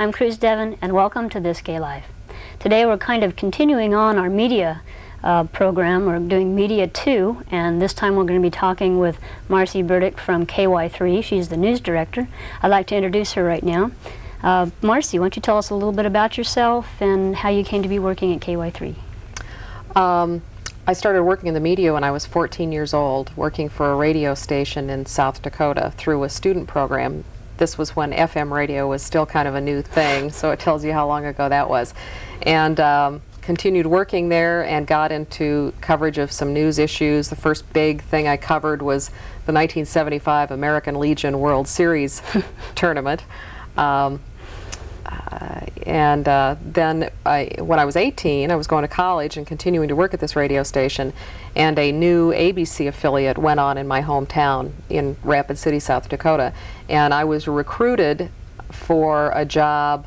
I'm Cruz Devon, and welcome to This Gay Life. Today we're kind of continuing on our media program. We're doing Media 2, and this time we're going to be talking with Marci Burdick from KY3. She's the news director. I'd like to introduce her right now. Marci, why don't you tell us a little bit about yourself and how you came to be working at KY3? I started working in the media when I was 14 years old, working for a radio station in South Dakota through a student program. This was when FM radio was still kind of a new thing, so it tells you how long ago that was. And continued working there and got into coverage of some news issues. The first big thing I covered was the 1975 American Legion World Series tournament. Then when I was 18, I was going to college and continuing to work at this radio station, and a new ABC affiliate went on in my hometown in Rapid City, South Dakota, and I was recruited for a job.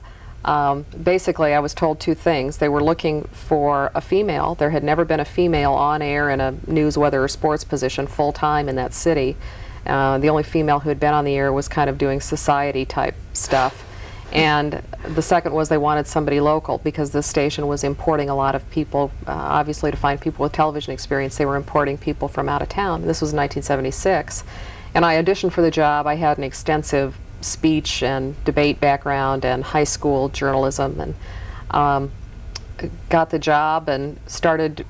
Basically, I was told two things. They were looking for a female. There had never been a female on air in a news, weather, or sports position full-time in that city. The only female who had been on the air was kind of doing society-type stuff. And the second was they wanted somebody local because this station was importing a lot of people. Obviously, to find people with television experience, they were importing people from out of town. This was 1976. And I auditioned for the job. I had an extensive speech and debate background and high school journalism, and got the job and started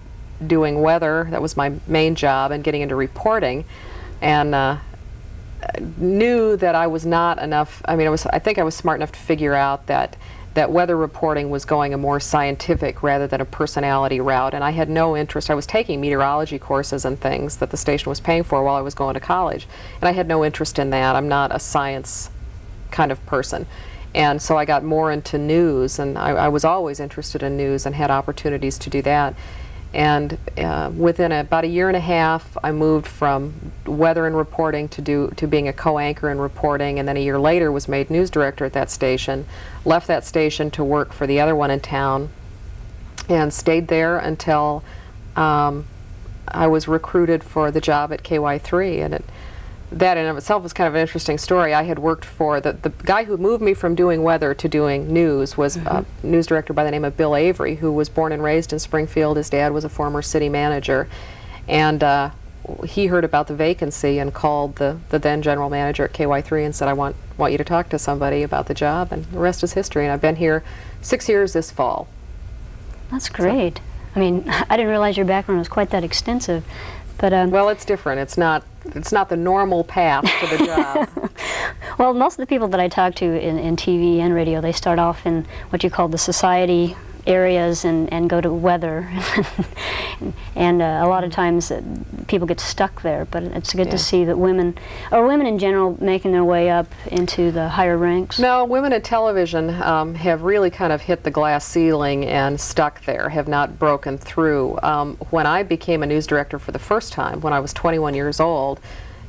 doing weather. That was my main job, and getting into reporting. And knew that I was not enough. I mean, I think I was smart enough to figure out that weather reporting was going a more scientific rather than a personality route, and I had no interest. I was taking meteorology courses and things that the station was paying for while I was going to college, and I had no interest in that. I'm not a science kind of person. And so I got more into news, and I was always interested in news and had opportunities to do that. And within about a year and a half, I moved from weather and reporting to being a co-anchor in reporting, and then a year later was made news director at that station. Left that station to work for the other one in town, and stayed there until I was recruited for the job at KY3. And that in of itself was kind of an interesting story. I had worked for the guy who moved me from doing weather to doing news was a news director by the name of Bill Avery, who was born and raised in Springfield. His dad was a former city manager, and he heard about the vacancy and called the then general manager at KY3 and said, I want you to talk to somebody about the job, and the rest is history. And I've been here 6 years this fall. That's great. So, I mean, I didn't realize your background was quite that extensive. But well, it's different. It's not the normal path to the job. Well, most of the people that I talk to in TV and radio, they start off in what you call the society areas and go to weather. And a lot of times people get stuck there, but it's good to see that women in general making their way up into the higher ranks. No, women in television have really kind of hit the glass ceiling and stuck there, have not broken through. When I became a news director for the first time, when I was 21 years old,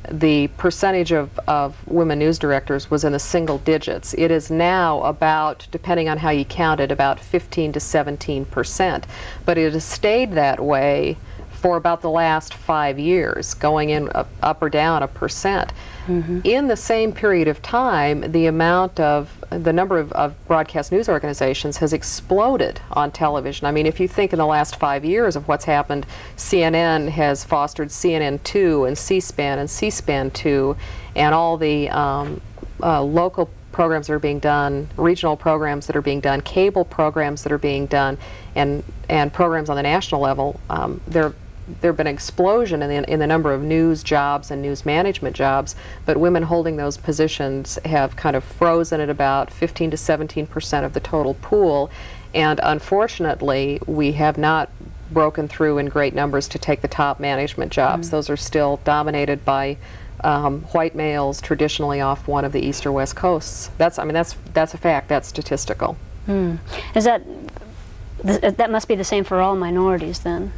the percentage of women news directors was in the single digits. It is now about, depending on how you count it, about 15 to 17%. But it has stayed that way for about the last 5 years, going in up or down a percent. In the same period of time, the number of broadcast news organizations has exploded on television. I mean, if you think in the last 5 years of what's happened, CNN has fostered CNN2 and C-SPAN and C-SPAN 2, and all the local programs that are being done, regional programs that are being done, cable programs that are being done, and programs on the national level. There have been an explosion in the number of news jobs and news management jobs, but women holding those positions have kind of frozen at about 15 to 17% of the total pool, and unfortunately we have not broken through in great numbers to take the top management jobs. Those are still dominated by white males, traditionally off one of the east or west coasts. That's a fact. That's statistical. Is that must be the same for all minorities then?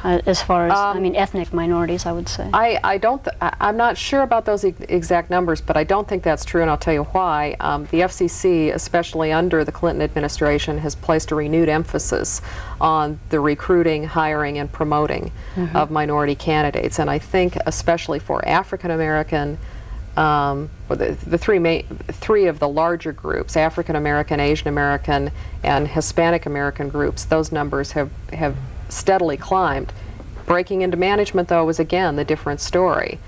As far as, I mean, ethnic minorities, I would say. I'm not sure about those exact numbers, but I don't think that's true, and I'll tell you why. The FCC, especially under the Clinton administration, has placed a renewed emphasis on the recruiting, hiring, and promoting of minority candidates. And I think especially for African American the three of the larger groups, African American, Asian American, and Hispanic American groups, those numbers have steadily climbed. Breaking into management, though, is again the different story.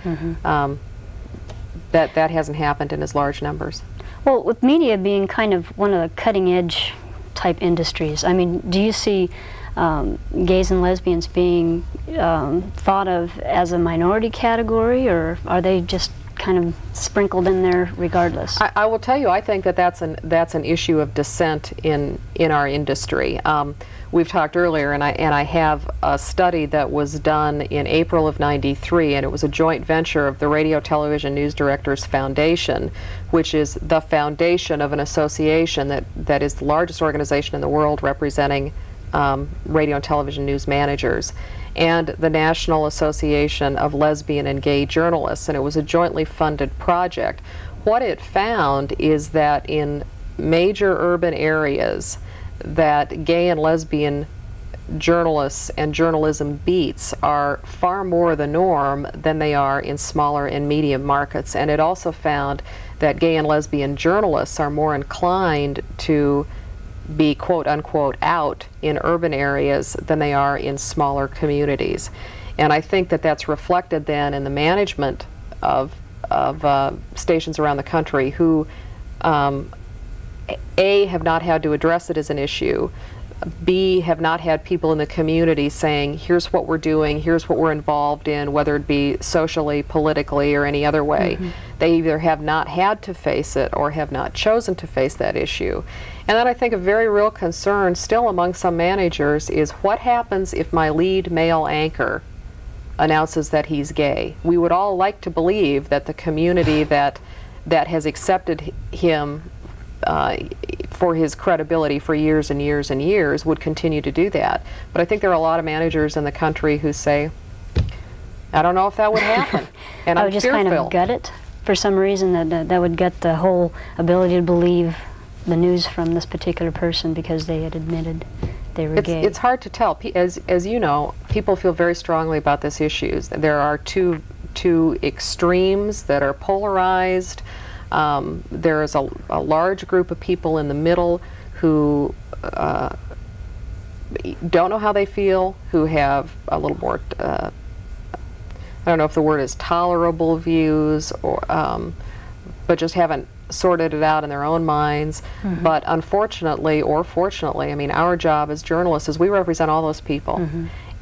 That hasn't happened in as large numbers. Well, with media being kind of one of the cutting edge type industries, I mean, do you see gays and lesbians being thought of as a minority category, or are they just kind of sprinkled in there regardless? I will tell you, I think that's an issue of dissent in our industry. We've talked earlier, and I have a study that was done in April of '93, and it was a joint venture of the Radio Television News Directors Foundation, which is the foundation of an association that is the largest organization in the world representing radio and television news managers, and the National Association of Lesbian and Gay Journalists, and it was a jointly funded project. What it found is that in major urban areas, that gay and lesbian journalists and journalism beats are far more the norm than they are in smaller and medium markets. And it also found that gay and lesbian journalists are more inclined to be quote unquote out in urban areas than they are in smaller communities. And I think that that's reflected then in the management of stations around the country who A, have not had to address it as an issue, B, have not had people in the community saying, here's what we're doing, here's what we're involved in, whether it be socially, politically, or any other way. They either have not had to face it or have not chosen to face that issue. And then I think a very real concern still among some managers is what happens if my lead male anchor announces that he's gay. We would all like to believe that the community that has accepted him for his credibility for years and years and years would continue to do that. But I think there are a lot of managers in the country who say, I don't know if that would happen. And I would just kind of gut it for some reason, that would gut the whole ability to believe the news from this particular person because they had admitted they were gay. It's hard to tell. As you know, people feel very strongly about this issue. There are two extremes that are polarized. There is a large group of people in the middle who don't know how they feel, who have a little more, I don't know if the word is tolerable views, or but just haven't sorted it out in their own minds. But unfortunately, or fortunately, I mean, our job as journalists is we represent all those people.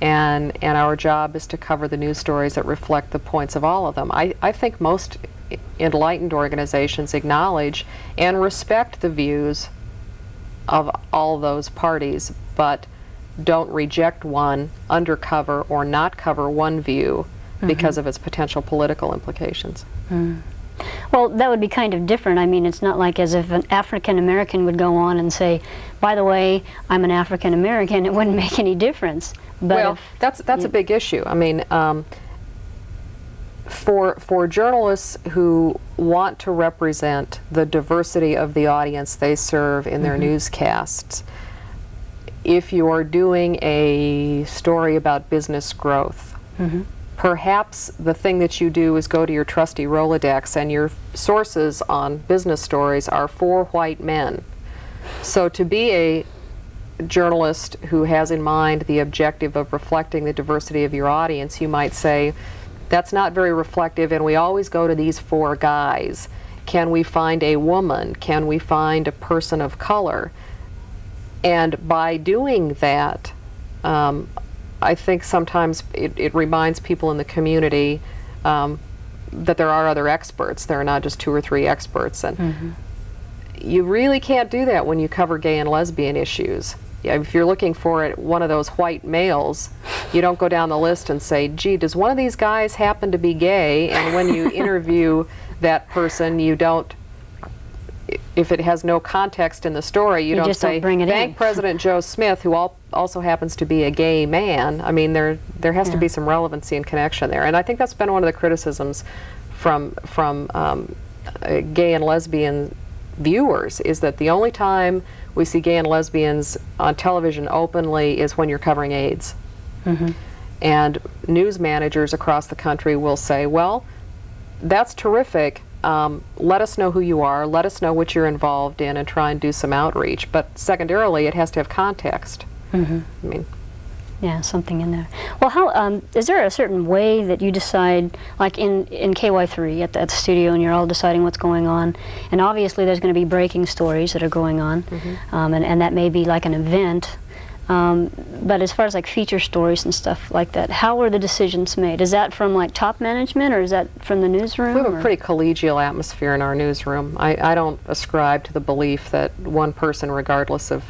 And our job is to cover the news stories that reflect the points of all of them. I think most enlightened organizations acknowledge and respect the views of all those parties, but don't reject one, undercover, or not cover one view because of its potential political implications. Well, that would be kind of different. I mean, it's not like as if an African American would go on and say, by the way, I'm an African American. It wouldn't make any difference. But well, that's a big issue. I mean, for journalists who want to represent the diversity of the audience they serve in their newscasts, if you are doing a story about business growth, perhaps the thing that you do is go to your trusty Rolodex and your sources on business stories are 4 white men. So to be a journalist who has in mind the objective of reflecting the diversity of your audience, you might say, that's not very reflective, and we always go to these 4 guys. Can we find a woman? Can we find a person of color? And by doing that, I think sometimes it reminds people in the community that there are other experts. There are not just 2 or 3 experts. And you really can't do that when you cover gay and lesbian issues. If you're looking for one of those white males, you don't go down the list and say, gee, does one of these guys happen to be gay? And when you interview that person, you don't, if it has no context in the story, you don't say, thank President Joe Smith, who also happens to be a gay man. I mean, there has to be some relevancy and connection there. And I think that's been one of the criticisms from gay and lesbian viewers, is that the only time we see gay and lesbians on television openly is when you're covering AIDS. And news managers across the country will say, well, that's terrific, let us know who you are, let us know what you're involved in, and try and do some outreach. But secondarily, it has to have context. Mm-hmm. I mean, yeah, something in there. Well, how is there a certain way that you decide, like in KY3 at the studio, and you're all deciding what's going on, and obviously there's going to be breaking stories that are going on, and that may be like an event. But as far as like feature stories and stuff like that, how are the decisions made? Is that from like top management, or is that from the newsroom? We have a pretty collegial atmosphere in our newsroom. I don't ascribe to the belief that one person, regardless of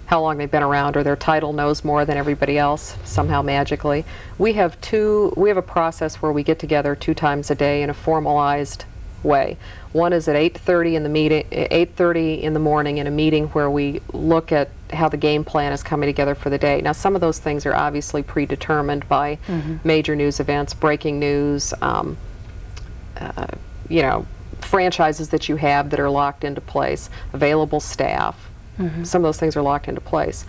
how long they've been around or their title, knows more than everybody else somehow magically. We have a process where we get together 2 times a day in a formalized way. One is at 8:30 in the meeting, 8:30 in the morning, in a meeting where we look at how the game plan is coming together for the day. Now, some of those things are obviously predetermined by major news events, breaking news, you know, franchises that you have that are locked into place, available staff. Some of those things are locked into place.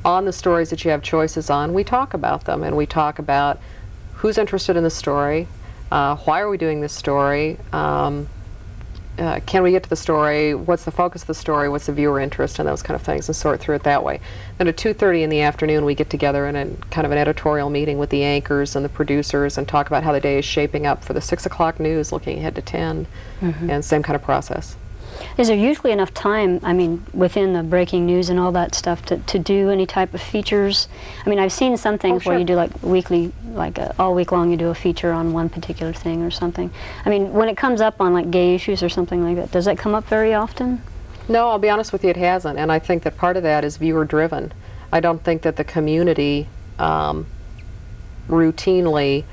On the stories that you have choices on, we talk about them, and we talk about who's interested in the story, why are we doing this story, can we get to the story, what's the focus of the story, what's the viewer interest, and those kind of things, and sort through it that way. Then at 2:30 in the afternoon, we get together in a kind of an editorial meeting with the anchors and the producers and talk about how the day is shaping up for the 6 o'clock news, looking ahead to 10, and same kind of process. Is there usually enough time, I mean, within the breaking news and all that stuff, to do any type of features? I mean, I've seen some things where you do like weekly, like all week long you do a feature on one particular thing or something. I mean, when it comes up on like gay issues or something like that, does that come up very often? No, I'll be honest with you, it hasn't, and I think that part of that is viewer driven. I don't think that the community routinely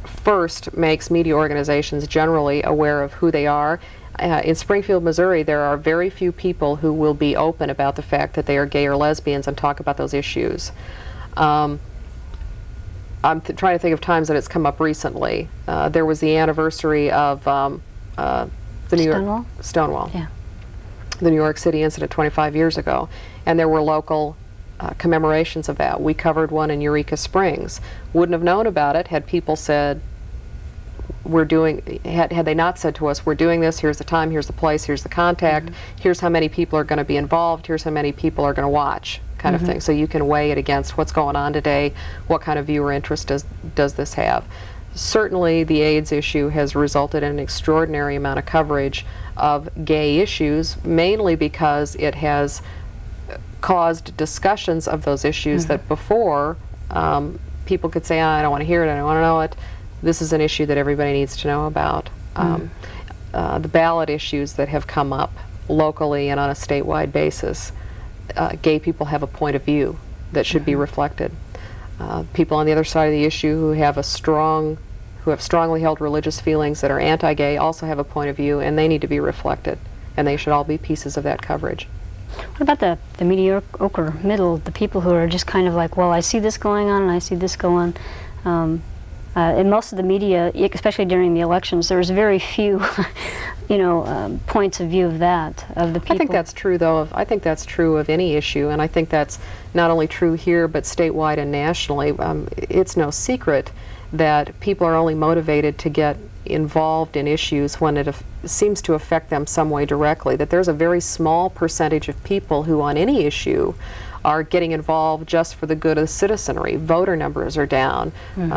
first makes media organizations generally aware of who they are. In Springfield, Missouri, there are very few people who will be open about the fact that they are gay or lesbians and talk about those issues. I'm trying to think of times that it's come up recently. There was the anniversary of the Stonewall. Yeah. The New York City incident 25 years ago, and there were local commemorations of that. We covered one in Eureka Springs. Wouldn't have known about it had people said, had they not said to us, we're doing this, here's the time, here's the place, here's the contact, here's how many people are going to be involved, here's how many people are going to watch, kind of thing. So you can weigh it against what's going on today, what kind of viewer interest does this have. Certainly the AIDS issue has resulted in an extraordinary amount of coverage of gay issues, mainly because it has caused discussions of those issues that before people could say, I don't want to hear it, I don't want to know it. This is an issue that everybody needs to know about. The ballot issues that have come up locally and on a statewide basis, gay people have a point of view that should be reflected. People on the other side of the issue who have strongly held religious feelings that are anti-gay also have a point of view, and they need to be reflected, and they should all be pieces of that coverage. What about the mediocre middle, the people who are just kind of like, well, I see this going on and I see this go on. In most of the media, especially during the elections, there was very few, points of view of the people. I think that's true, though. I think that's true of any issue, and I think that's not only true here, but statewide and nationally. It's no secret that people are only motivated to get involved in issues when it seems to affect them some way directly. That there's a very small percentage of people who, on any issue, are getting involved just for the good of the citizenry. Voter numbers are down.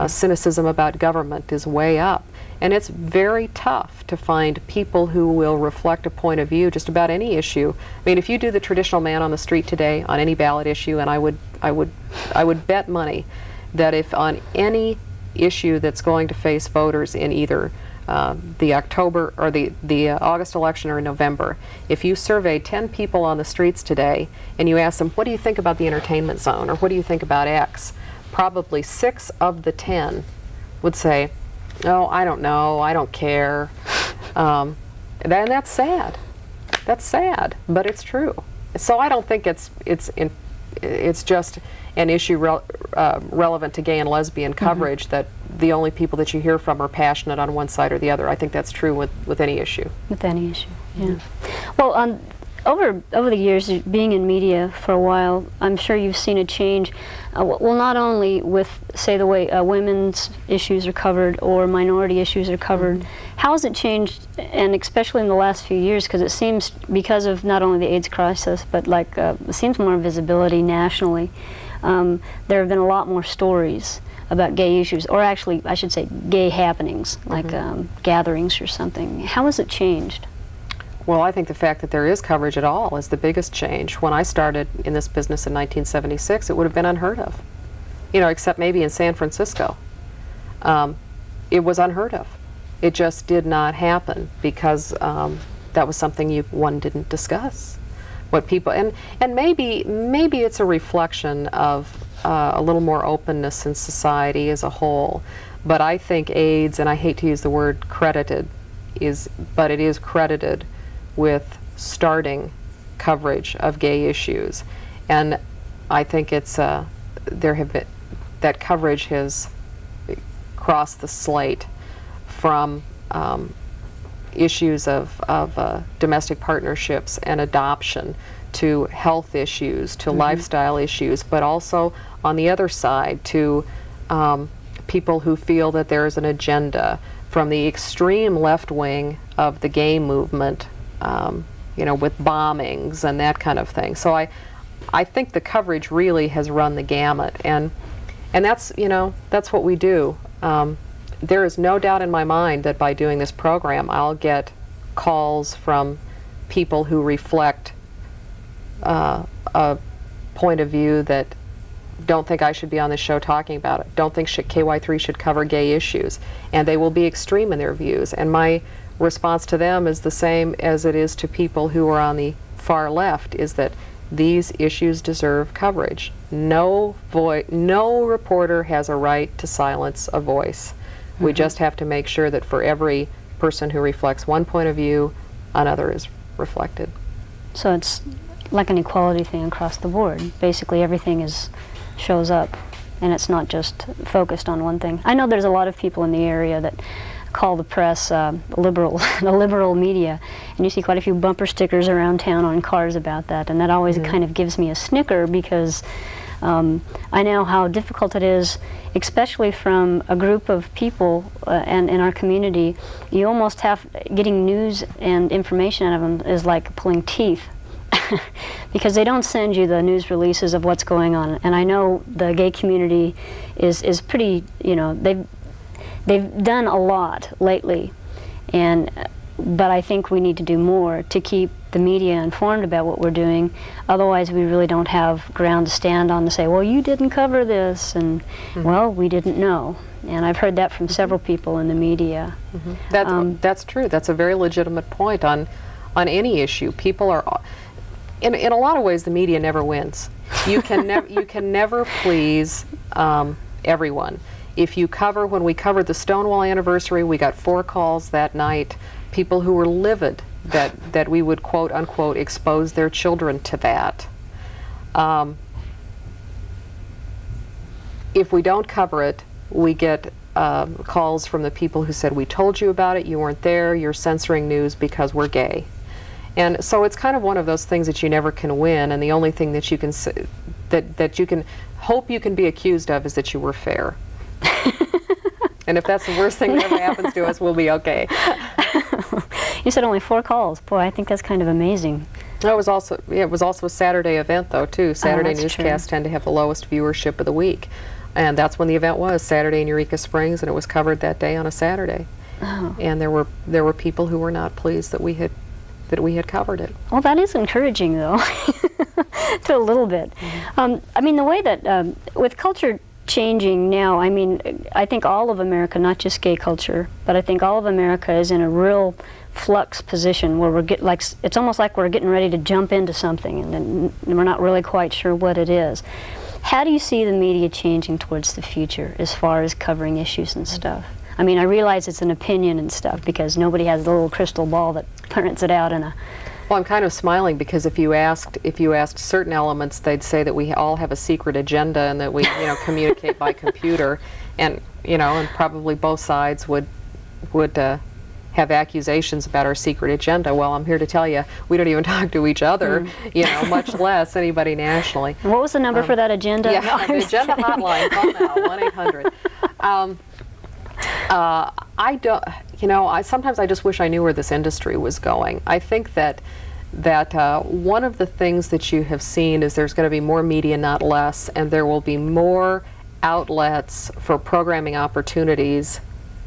Cynicism about government is way up. And it's very tough to find people who will reflect a point of view just about any issue. I mean, if you do the traditional man on the street today on any ballot issue, and I would bet money that if on any issue that's going to face voters in either the October or the August election or November, if you survey 10 people on the streets today and you ask them, what do you think about the entertainment zone, or what do you think about X, probably 6 of the 10 would say, oh, I don't know, I don't care. And that's sad. That's sad, but it's true. So I don't think it's just an issue relevant to gay and lesbian coverage that the only people that you hear from are passionate on one side or the other. I think that's true with any issue. With any issue, yeah. Well, over the years, being in media for a while, I'm sure you've seen a change. Well, not only with, say, the way women's issues are covered or minority issues are covered. Mm-hmm. How has it changed, and especially in the last few years? Because it seems, because of not only the AIDS crisis, but like it seems more visibility nationally. There have been a lot more stories about gay issues, or actually, I should say, gay happenings, like gatherings or something. How has it changed? Well, I think the fact that there is coverage at all is the biggest change. When I started in this business in 1976, it would have been unheard of, except maybe in San Francisco. It was unheard of. It just did not happen because that was something one didn't discuss. What people, and maybe it's a reflection of a little more openness in society as a whole. But I think AIDS, and I hate to use the word credited, but it is credited with starting coverage of gay issues. And I think it's that coverage has crossed the slate from issues of domestic partnerships and adoption to health issues, to lifestyle issues, but also on the other side to people who feel that there's an agenda from the extreme left wing of the gay movement, with bombings and that kind of thing. So I think the coverage really has run the gamut, and that's what we do. There is no doubt in my mind that by doing this program, I'll get calls from people who reflect a point of view that don't think I should be on this show talking about it, don't think KY3 should cover gay issues, and they will be extreme in their views. And my response to them is the same as it is to people who are on the far left, is that these issues deserve coverage. No reporter has a right to silence a voice. We just have to make sure that for every person who reflects one point of view, another is reflected. So it's like an equality thing across the board. Basically everything shows up, and it's not just focused on one thing. I know there's a lot of people in the area that call the press liberal, the liberal media, and you see quite a few bumper stickers around town on cars about that, and that always kind of gives me a snicker, because I know how difficult it is, especially from a group of people and in our community. You almost have, getting news and information out of them is like pulling teeth. Because they don't send you the news releases of what's going on, and I know the gay community is pretty, they've done a lot lately, but I think we need to do more to keep the media informed about what we're doing. Otherwise, we really don't have ground to stand on to say, well, you didn't cover this, and well, we didn't know. And I've heard that from several people in the media. That's true. That's a very legitimate point on any issue. People are. In a lot of ways, the media never wins. You can never please everyone. When we covered the Stonewall anniversary, we got 4 calls that night, people who were livid that we would, quote unquote, expose their children to that. If we don't cover it, we get calls from the people who said, we told you about it, you weren't there, you're censoring news because we're gay. And so it's kind of one of those things that you never can win, and the only thing that you can that you can hope you can be accused of is that you were fair. And if that's the worst thing that ever happens to us, we'll be okay. You said only 4 calls. Boy, I think that's kind of amazing. It was also a Saturday event, though, too. Saturday newscasts tend to have the lowest viewership of the week, and that's when the event was, Saturday in Eureka Springs, and it was covered that day on a Saturday. Oh. And there were people who were not pleased that we had covered it. Well, that is encouraging, though, to a little bit. I mean, the way that, with culture changing now, I mean, I think all of America, not just gay culture, but I think all of America is in a real flux position where it's almost like we're getting ready to jump into something, and then we're not really quite sure what it is. How do you see the media changing towards the future as far as covering issues and stuff? I mean, I realize it's an opinion and stuff because nobody has the little crystal ball that prints it out in a... Well, I'm kind of smiling because if you asked certain elements, they'd say that we all have a secret agenda and that we, communicate by computer, and and probably both sides would have accusations about our secret agenda. Well, I'm here to tell you, we don't even talk to each other, you know, much less anybody nationally. What was the number for that agenda? Yeah, No, the agenda hotline, call now, 1-800. I don't, you know, sometimes I just wish I knew where this industry was going. I think that one of the things that you have seen is there's going to be more media, not less, and there will be more outlets for programming opportunities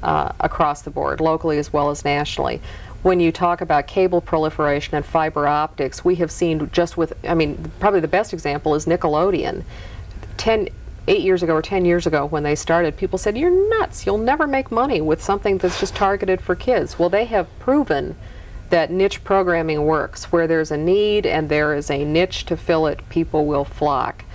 across the board, locally as well as nationally. When you talk about cable proliferation and fiber optics, we have seen just with, I mean, probably the best example is Nickelodeon. 8 years ago or 10 years ago when they started, people said, "You're nuts, you'll never make money with something that's just targeted for kids." Well, they have proven that niche programming works. Where there's a need and there is a niche to fill it, people will flock.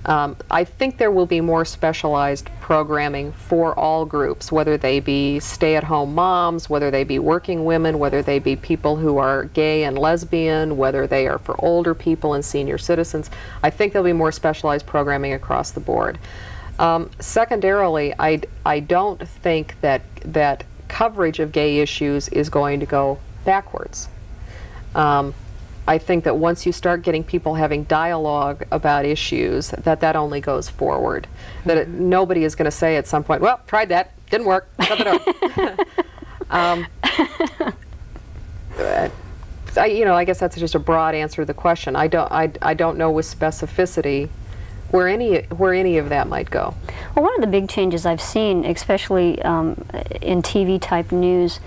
I think there will be more specialized programming for all groups, whether they be stay-at-home moms, whether they be working women, whether they be people who are gay and lesbian, whether they are for older people and senior citizens. I think there'll be more specialized programming across the board. Secondarily, I don't think that coverage of gay issues is going to go backwards. I think that once you start getting people having dialogue about issues, that only goes forward. That nobody is going to say at some point, "Well, tried that, didn't work, shut the door." I guess that's just a broad answer to the question. I don't know with specificity where any of that might go. Well, one of the big changes I've seen, especially in TV type news,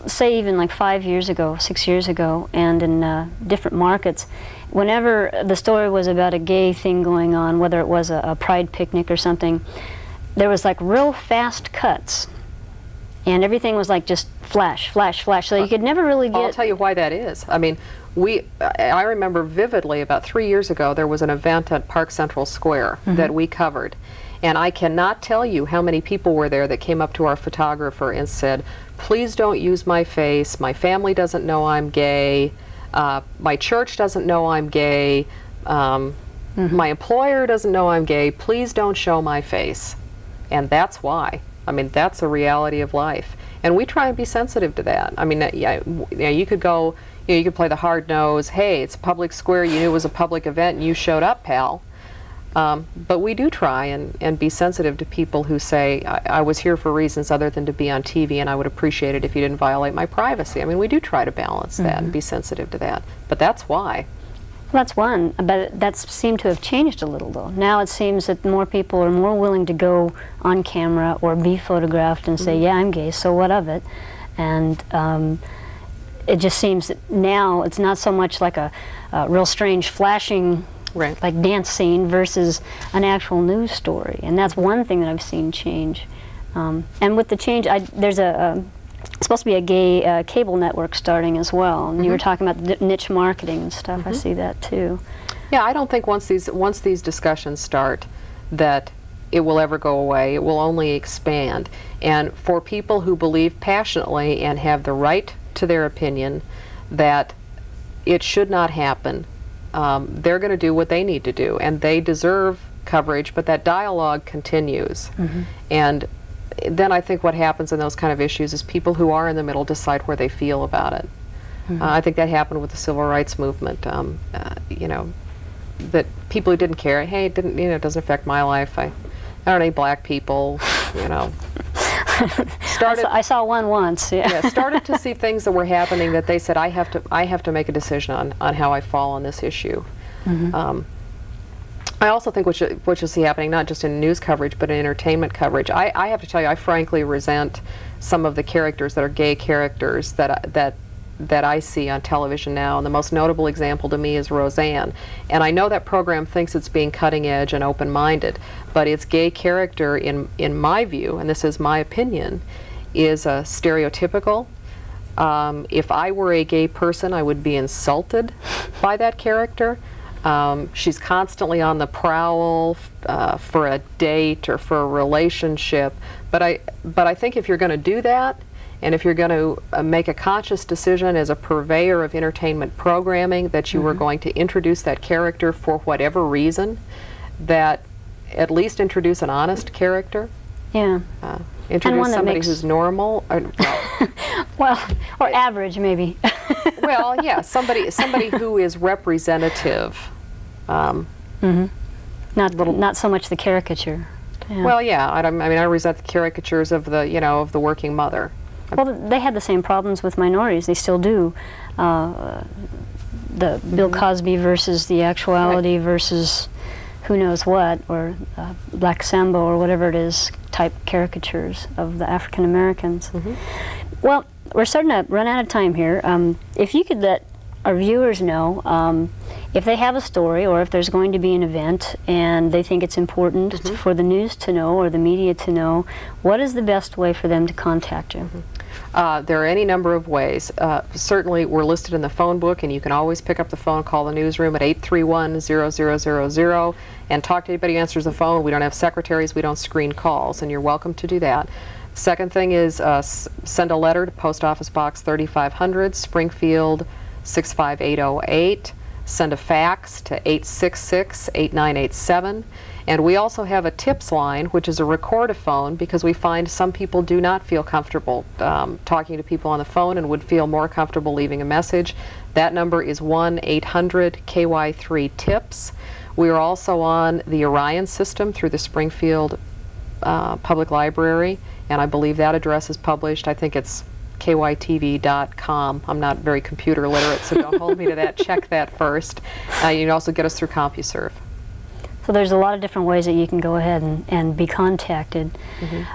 say even like 5 years ago, 6 years ago, and in different markets, whenever the story was about a gay thing going on, whether it was a pride picnic or something, there was like real fast cuts, and everything was like just flash, flash, flash, so you could never really get... I'll tell you why that is. I mean, I remember vividly about 3 years ago, there was an event at Park Central Square that we covered. And I cannot tell you how many people were there that came up to our photographer and said, "Please don't use my face. My family doesn't know I'm gay. My church doesn't know I'm gay. My employer doesn't know I'm gay. Please don't show my face." And that's why. I mean, that's a reality of life. And we try and be sensitive to that. I mean, you could go, you could play the hard nose. "Hey, it's a public square. You knew it was a public event and you showed up, pal." But we do try and be sensitive to people who say, I was here for reasons other than to be on TV, and I would appreciate it if you didn't violate my privacy. I mean, we do try to balance that and be sensitive to that. But that's why. Well, that's one, but that's seemed to have changed a little, though. Now it seems that more people are more willing to go on camera or be photographed and say, "Yeah, I'm gay, so what of it?" And it just seems that now it's not so much like a real strange flashing like dance scene versus an actual news story, and that's one thing that I've seen change. And with the change, there's supposed to be a gay cable network starting as well, and you were talking about the niche marketing and stuff. I see that too. Yeah, I don't think once these discussions start that it will ever go away. It will only expand. And for people who believe passionately and have the right to their opinion that it should not happen, they're going to do what they need to do, and they deserve coverage, but that dialogue continues. And then I think what happens in those kind of issues is people who are in the middle decide where they feel about it. I think that happened with the civil rights movement. You know, that people who didn't care, "Hey, it doesn't affect my life. I don't need black people," you know. I saw one once. Yeah. Started to see things that were happening that they said, I have to make a decision on how I fall on this issue. I also think what you'll see happening, not just in news coverage, but in entertainment coverage. I have to tell you, I frankly resent some of the characters that are gay characters that I see on television now, and the most notable example to me is Roseanne. And I know that program thinks it's being cutting edge and open-minded, but its gay character, in my view, and this is my opinion, is stereotypical. If I were a gay person, I would be insulted by that character. She's constantly on the prowl for a date or for a relationship. But I think if you're going to do that, and if you're going to make a conscious decision as a purveyor of entertainment programming that you were going to introduce that character for whatever reason, that at least introduce an honest character. Yeah. Introduce somebody who's normal, or, well, or average maybe. well, yeah, somebody who is representative. Not so much the caricature. Yeah. Well, yeah, I mean, I resent the caricatures of the, of the working mother. Well, they had the same problems with minorities. They still do. The Bill Cosby versus the actuality versus who knows what, or Black Sambo or whatever it is, type caricatures of the African Americans. Well, we're starting to run out of time here. If you could let our viewers know if they have a story or if there's going to be an event and they think it's important for the news to know or the media to know, what is the best way for them to contact you? There are any number of ways. Certainly, we're listed in the phone book, and you can always pick up the phone, call the newsroom at 831-0000, and talk to anybody who answers the phone. We don't have secretaries. We don't screen calls, and you're welcome to do that. Second thing is send a letter to Post Office Box 3500, Springfield 65808. Send a fax to 866-8987. And we also have a tips line, which is a record-a-phone, because we find some people do not feel comfortable talking to people on the phone and would feel more comfortable leaving a message. That number is 1-800-KY3-TIPS. We are also on the Orion system through the Springfield Public Library, and I believe that address is published. I think it's KYTV.com. I'm not very computer literate, so don't hold me to that. Check that first. You can also get us through CompuServe. So there's a lot of different ways that you can go ahead and be contacted.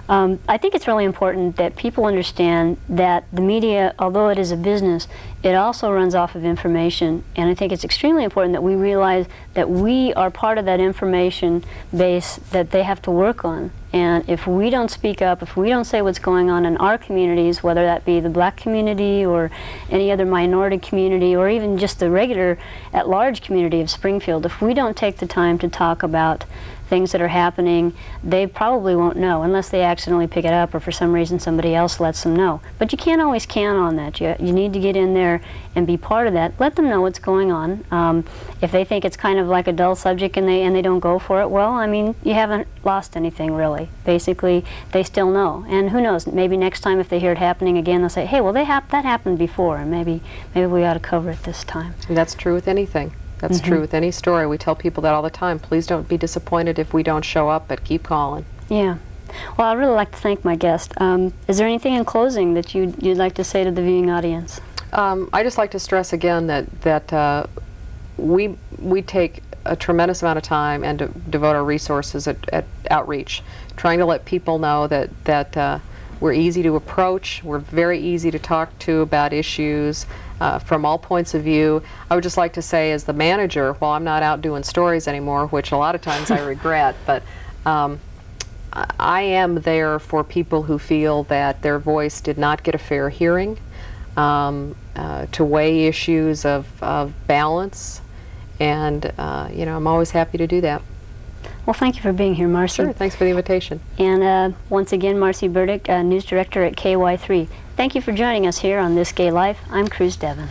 I think it's really important that people understand that the media, although it is a business, it also runs off of information, and I think it's extremely important that we realize that we are part of that information base that they have to work on. And if we don't speak up, if we don't say what's going on in our communities, whether that be the black community or any other minority community or even just the regular at-large community of Springfield, if we don't take the time to talk about things that are happening, they probably won't know unless they accidentally pick it up or for some reason somebody else lets them know. But you can't always count on that. You need to get in there and be part of that. Let them know what's going on. If they think it's kind of like a dull subject and they don't go for it, well, I mean, you haven't lost anything really. Basically, they still know. And who knows, maybe next time if they hear it happening again, they'll say, hey, well, that happened before, and maybe we ought to cover it this time. And that's true with anything. That's true with any story. We tell people that all the time. Please don't be disappointed if we don't show up, but keep calling. Yeah. Well, I'd really like to thank my guest. Is there anything in closing that you'd like to say to the viewing audience? I just like to stress again that we take a tremendous amount of time and devote our resources at outreach, trying to let people know that we're easy to approach, we're very easy to talk to about issues from all points of view. I would just like to say, as the manager, while I'm not out doing stories anymore, which a lot of times I regret, but I am there for people who feel that their voice did not get a fair hearing, to weigh issues of balance, and I'm always happy to do that. Well, thank you for being here, Marci. Sure, thanks for the invitation. And once again, Marci Burdick, News Director at KY3. Thank you for joining us here on This Gay Life. I'm Cruz Devon.